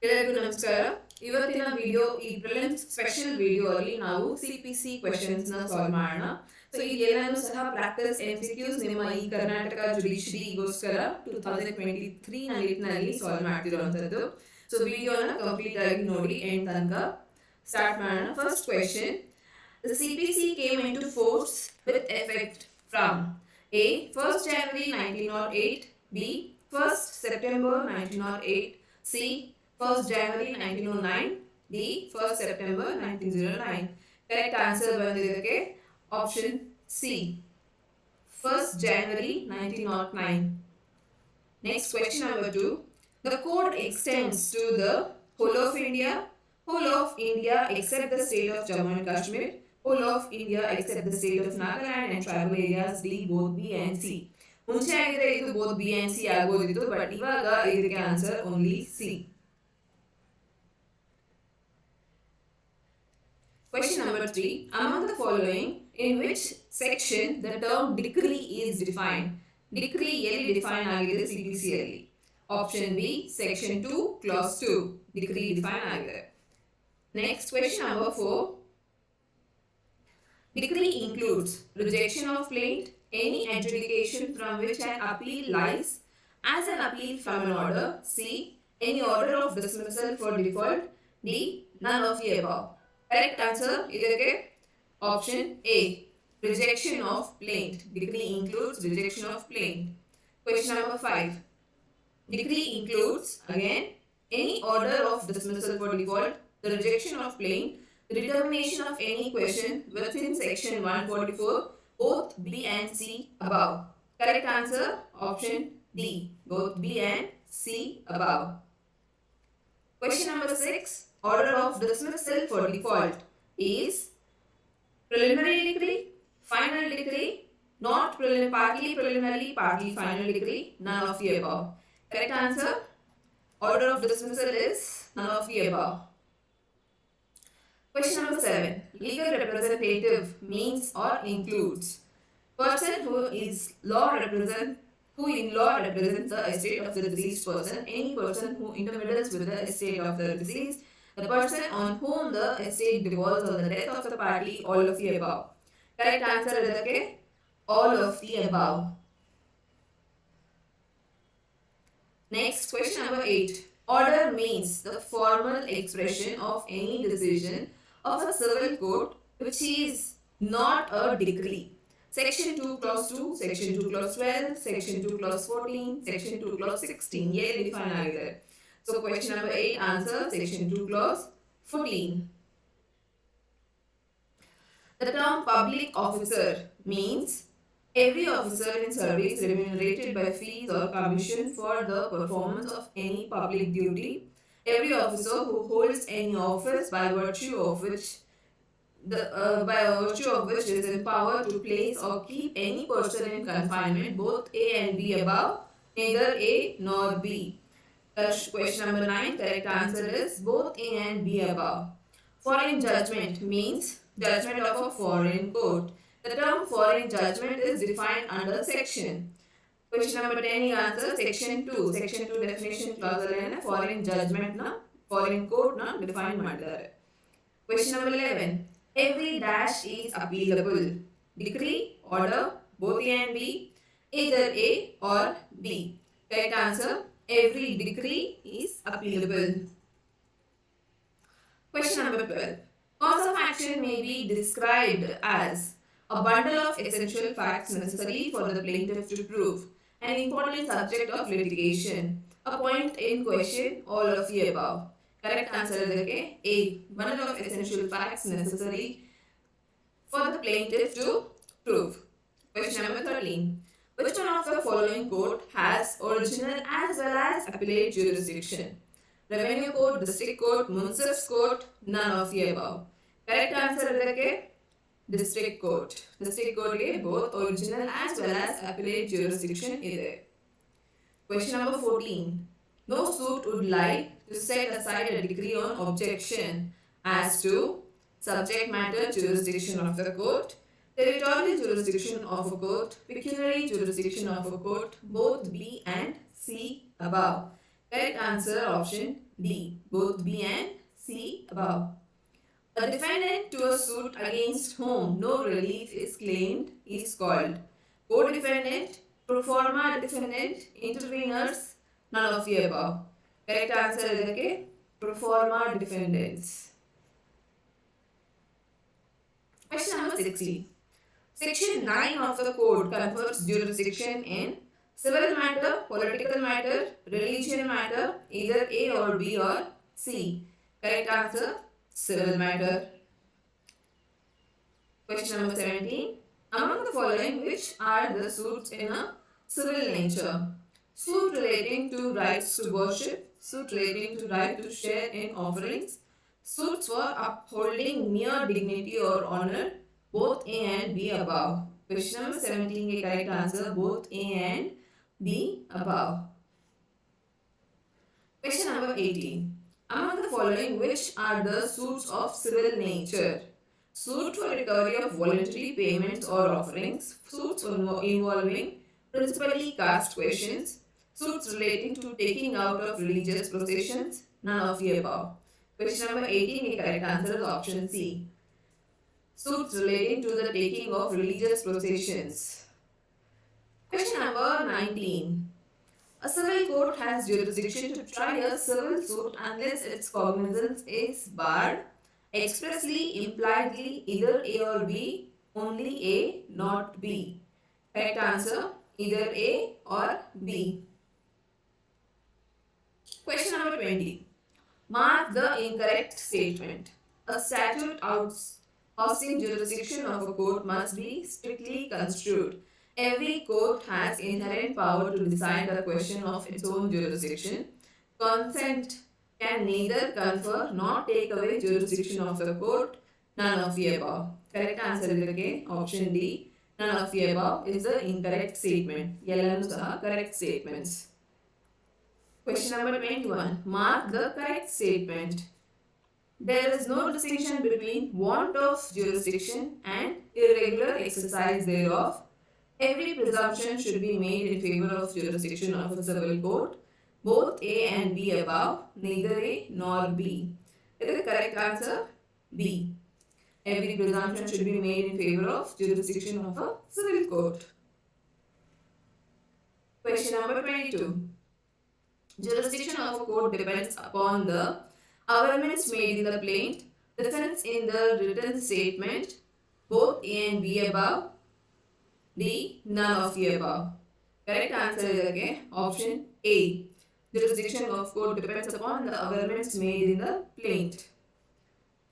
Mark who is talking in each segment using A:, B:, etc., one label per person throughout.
A: ಎಲ್ಲರಿಗೂ ನಮಸ್ಕಾರ. ಇವತ್ತಿನ ವಿಡಿಯೋ ಈ ಪ್ರಿಲಿಮ್ಸ್ ಸ್ಪೆಷಲ್ ವಿಡಿಯೋ ಅಲ್ಲಿ ನಾವು CPC ಕ್ವೆಶ್ಚನ್ಸ್ ನ ಸಾಲ್ವ್ ಮಾಡೋಣ. ಸೊ ಇದೆಲ್ಲನೂ ಸಹ ಪ್ರಾಕ್ಟೀಸ್ MCQs ನಿಮ್ಮ ಈ ಕರ್ನಾಟಕ ಜುಡಿಷರಿಗೋಸ್ಕರ 2023 ನ ನಿಟ್ಟಿನಲ್ಲಿ ಸಾಲ್ವ್ ಮಾಡ್ತಿರುವಂತದ್ದು. ಸೊ ವಿಡಿಯೋನ ಕಂಪ್ಲೀಟ್ ಆಗಿ ನೋಡಿ ಎಂಡ್ ತನಕ. ಸ್ಟಾರ್ಟ್ ಮಾಡೋಣ. First question, the CPC came into force with effect from A. 1st January 1908, B. 1st September 1908, C. 1st January 1909, D. 1st September 1909. Correct answer ಬಂದಿದ್ದಕ್ಕೆ option C. 1st January 1909. Next question number 2. The code extends to the whole of India except the state of Jammu and Kashmir, whole of India except the state of Nagaland and tribal areas D. both B and C. ಮುಂಚೆ ಆಗಿದ್ರೆ ಇದು both B and C ಆಗೋದಿತ್ತು, but ಇವಾಗ ಇದಕ್ಕೆ answer only C. Question number 3. Among the following, in which section the term decree is defined? Decree ಎಲ್ಲಿ define ಆಗಿದೆ CPC ಅಲ್ಲಿ? Option B, section 2, clause 2. Decree define ಆಗಿದೆ. Next, question number 4. Decree includes rejection of plaint, any adjudication from which an appeal lies as an appeal from an order. C. Any order of dismissal for default. D. None of the above. Correct answer ಇದಕ್ಕೆ option A, rejection of plaint. Decree includes rejection of plaint. Question number 5. Decree includes again any order of dismissal for default, the rejection of plaint, the determination of any question within section 144, both B and C above. Correct answer option D, both B and C above. Question number 6. Order of dismissal for default is preliminary decree, final decree, not partly preliminary, partly final decree, none of the above. Correct answer, order of dismissal is none of the above. Question number 7. Legal representative means or includes person who in law represents the estate of the deceased person, any person who intermeddles with the estate of the deceased, the person on whom the estate devolves on the death of the party, all of the above. Correct answer is okay, all of the above. Next, question number 8. Order means the formal expression of any decision of a civil court which is not a decree. Section 2 clause 2, section 2 clause 12, section 2 clause 14, section 2 clause 16. ये define आगे. So question number 8 answer section 2 clause 14. The term public officer means every officer in service remunerated by fees or commission for the performance of any public duty. Every officer who holds any office by virtue of which is empowered to place or keep any person in confinement, both A and B above, neither A nor B. Question number 9. Correct answer is both A and B above. Foreign judgment means judgment of a foreign court. The term foreign judgment is defined under section. Question number 10 is answer section 2. Section 2 definition clause alena foreign judgment na foreign court na define ಮಾಡಿದ್ದಾರೆ. Question number 11. Every dash is appealable. Decree, order, both A and B, either A or B. Correct answer, every decree is appealable. Question number 12. Cause of action may be described as a bundle of essential facts necessary for the plaintiff to prove an important subject of litigation, a point in question, all of the above. Correct answer is okay, A, bundle of essential facts necessary for the plaintiff to prove. Question number 13. Which one of the following court has original as well as appellate jurisdiction? Revenue court, district court, municipal court, none of the above. Correct answer is okay, district court. District court is both original as well as appellate jurisdiction is. Question number 14. No suit would lie to set aside a decree on objection as to subject matter jurisdiction of the court, territorial jurisdiction of a court, pecuniary jurisdiction of a court, both B and C above. Correct answer option D. Both B and C above. A defendant to a suit against whom no relief is claimed is called co-defendant, pro forma defendant, interveners, none of the above. Correct answer is pro forma defendants. Question number 60. Section 9 of the code confers jurisdiction in civil matter, political matter, religion matter, either A or B or C. Correct answer, civil matter. Question number 17. Among the following, which are the suits in a civil nature? Suit relating to rights to worship, suit relating to right to share in offerings, suits for upholding mere dignity or honor, both A and B above. Question number 17 के correct answer both A and B above. Question number 18. Among the following, which are the suits of civil nature? Suit for recovery of voluntary payments or offerings, suits involving principally caste questions, suits relating to taking out of religious processions, none of the above. Question number 18 के correct answer is option C. Suits relating to the taking of religious processions. Question number 19. A civil court has jurisdiction to try a civil suit unless its cognizance is barred, expressly, impliedly, either A or B, only A, not B. Correct answer, either A or B. Question number 20. Mark the incorrect statement. A statute ousting jurisdiction of a court must be strictly construed. Every court has inherent power to decide the question of its own jurisdiction. Consent can neither confer nor take away jurisdiction of the court. None of the above. Correct answer is option D. None of the above is the incorrect statement. Yellow are correct statements. Question number 21. Mark the correct statement. There is no distinction between want of jurisdiction and irregular exercise thereof. Every presumption should be made in favor of jurisdiction of a civil court. Both A and B above, neither A nor B. Is the correct answer? B. Every presumption should be made in favor of jurisdiction of a civil court. Question number 22. Jurisdiction of a court depends upon the averments made in the plaint, defense in the written statement, both A and B above, D, none of the above. Correct answer is option A. Jurisdiction of court depends upon the averments made in the plaint.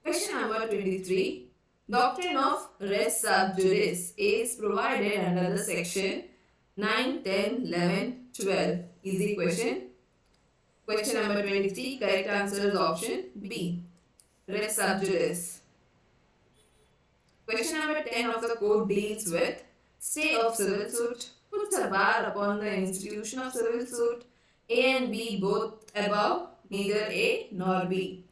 A: Question number 23. Doctrine of res sub judice is provided under the section 9, 10, 11, 12. Easy question. Question number 23. Correct answer is option B. Res sub judice. Question number 10 of the code deals with stay of civil suit, puts a bar upon the institution of civil suit. A and B both above, neither A nor B.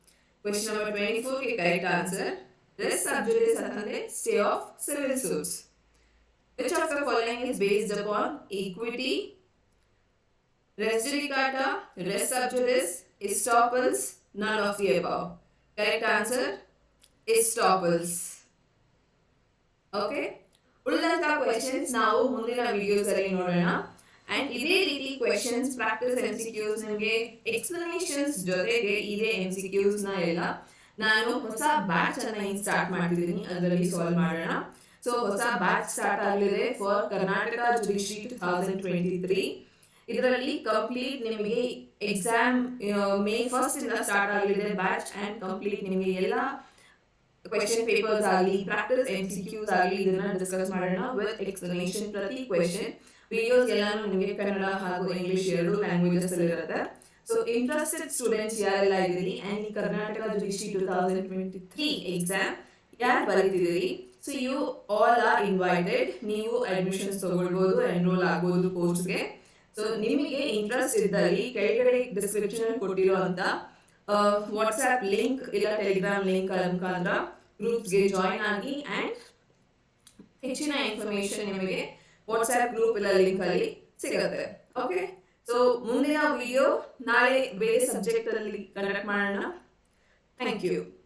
A: Question number 24 के correct answer. Res sub judice अर्थात stay of civil suits. Which of the following is based upon equity, res judicata, res sub judice, estoppels, none of the above. Correct answer, estoppels. Okay. ಉಳಿದಂತ questions ನಾವು ಮುಂದಿನ videos ಅಲ್ಲಿ ನೋಡೋಣ. And ಇದೇ ರೀತಿ questions practice MCQs ನಿಮಗೆ explanations ಜೊತೆಗೆ ಇದೇ MCQs ನ ಎಲ್ಲ ನಾನು ಹೊಸ ಬ್ಯಾಚ್ ಅನ್ನ ಸ್ಟಾರ್ಟ್ ಮಾಡ್ತಿದ್ದೀನಿ, ಅದರಲ್ಲಿ ಸಾಲ್ವ್ ಮಾಡೋಣ. ಸೊ ಹೊಸ ಬ್ಯಾಚ್ ಸ್ಟಾರ್ಟ್ ಆಗಲಿದೆ ಫಾರ್ ಕರ್ನಾಟಕ ಜುಡಿಷರಿ 2023. ಇದರಲ್ಲಿ ಕಂಪ್ಲೀಟ್ ನಿಮಗೆ ಎಕ್ಸಾಮ್ May 1st ಇಂದ ಸ್ಟಾರ್ಟ್ ಆಗಲಿದೆ ಬ್ಯಾಚ್. ಅಂಡ್ ಕಂಪ್ಲೀಟ್ ನಿಮಗೆ ಎಲ್ಲ ಕ್ವೆಶ್ಚನ್ ಪೇಪರ್ಸ್ ಆಗಲಿ ಪ್ರಾಕ್ಟೀಸ್ MCQs ಆಗಲಿ ಇದನ್ನ ಡಿಸ್ಕಸ್ ಮಾಡೋಣ ವಿತ್ ಎಕ್ಸ್ಪ್ಲನೇಷನ್. ಪ್ರತಿ ಕ್ವೆಶ್ಚನ್ ವಿಡಿಯೋಸ್ ಎಲ್ಲಾನು ನಿಮಗೆ ಕನ್ನಡ ಹಾಗೂ ಇಂಗ್ಲಿಷ್ ಎರಡು ಲ್ಯಾಂಗ್ವೇಜಸ್ ಅಲ್ಲಿ ಇರುತ್ತೆ. ಸೊ ಇಂಟ್ರೆಸ್ಟೆಡ್ ಸ್ಟೂಡೆಂಟ್ಸ್ ಯಾರೆಲ್ಲ ಇದ್ದೀರಿ ಅಂಡ್ ಈ ಕರ್ನಾಟಕ ಜುಡಿಷರಿ 2023 ಎಕ್ಸಾಮ್ ಯಾರು ಬರೀತಿದ್ದೀರಿ, so you all are invited. ನೀವು ಅಡ್ಮಿಷನ್ಸ್ ತಗೊಳ್ಬೋದು, ಎನ್ರೋಲ್ ಆಗ್ಬೋದು ಕೋರ್ಸ್ಗೆ. ಸೊ ನಿಮಗೆ ಇಂಟ್ರೆಸ್ಟ್ ಇದ್ದಲ್ಲಿ ಕೆಳಗಡೆ ಡಿಸ್ಕ್ರಿಪ್ಷನ್ ಕೊಟ್ಟಿರುವಂತ ವಾಟ್ಸ್ಆ್ಯಪ್ ಲಿಂಕ್ ಇಲ್ಲ ಟೆಲಿಗ್ರಾಮ್ ಲಿಂಕ್ ಮುಖಾಂತರ ಗ್ರೂಪ್ಸ್ಗೆ ಜಾಯಿನ್ ಆಗಿ ಅಂಡ್ ಹೆಚ್ಚಿನ ಇನ್ಫಾರ್ಮೇಶನ್ ನಿಮಗೆ ವಾಟ್ಸ್ಆ್ಯಪ್ ಗ್ರೂಪ್ ಇಲ್ಲ ಲಿಂಕ್ ಅಲ್ಲಿ ಸಿಗುತ್ತೆ. ಓಕೆ, ಸೊ ಮುಂದಿನ ವಿಡಿಯೋ ನಾಳೆ ಬೇರೆ ಸಬ್ಜೆಕ್ಟ್ ಅಲ್ಲಿ ಕಂಡಕ್ಟ್ ಮಾಡೋಣ. Thank you.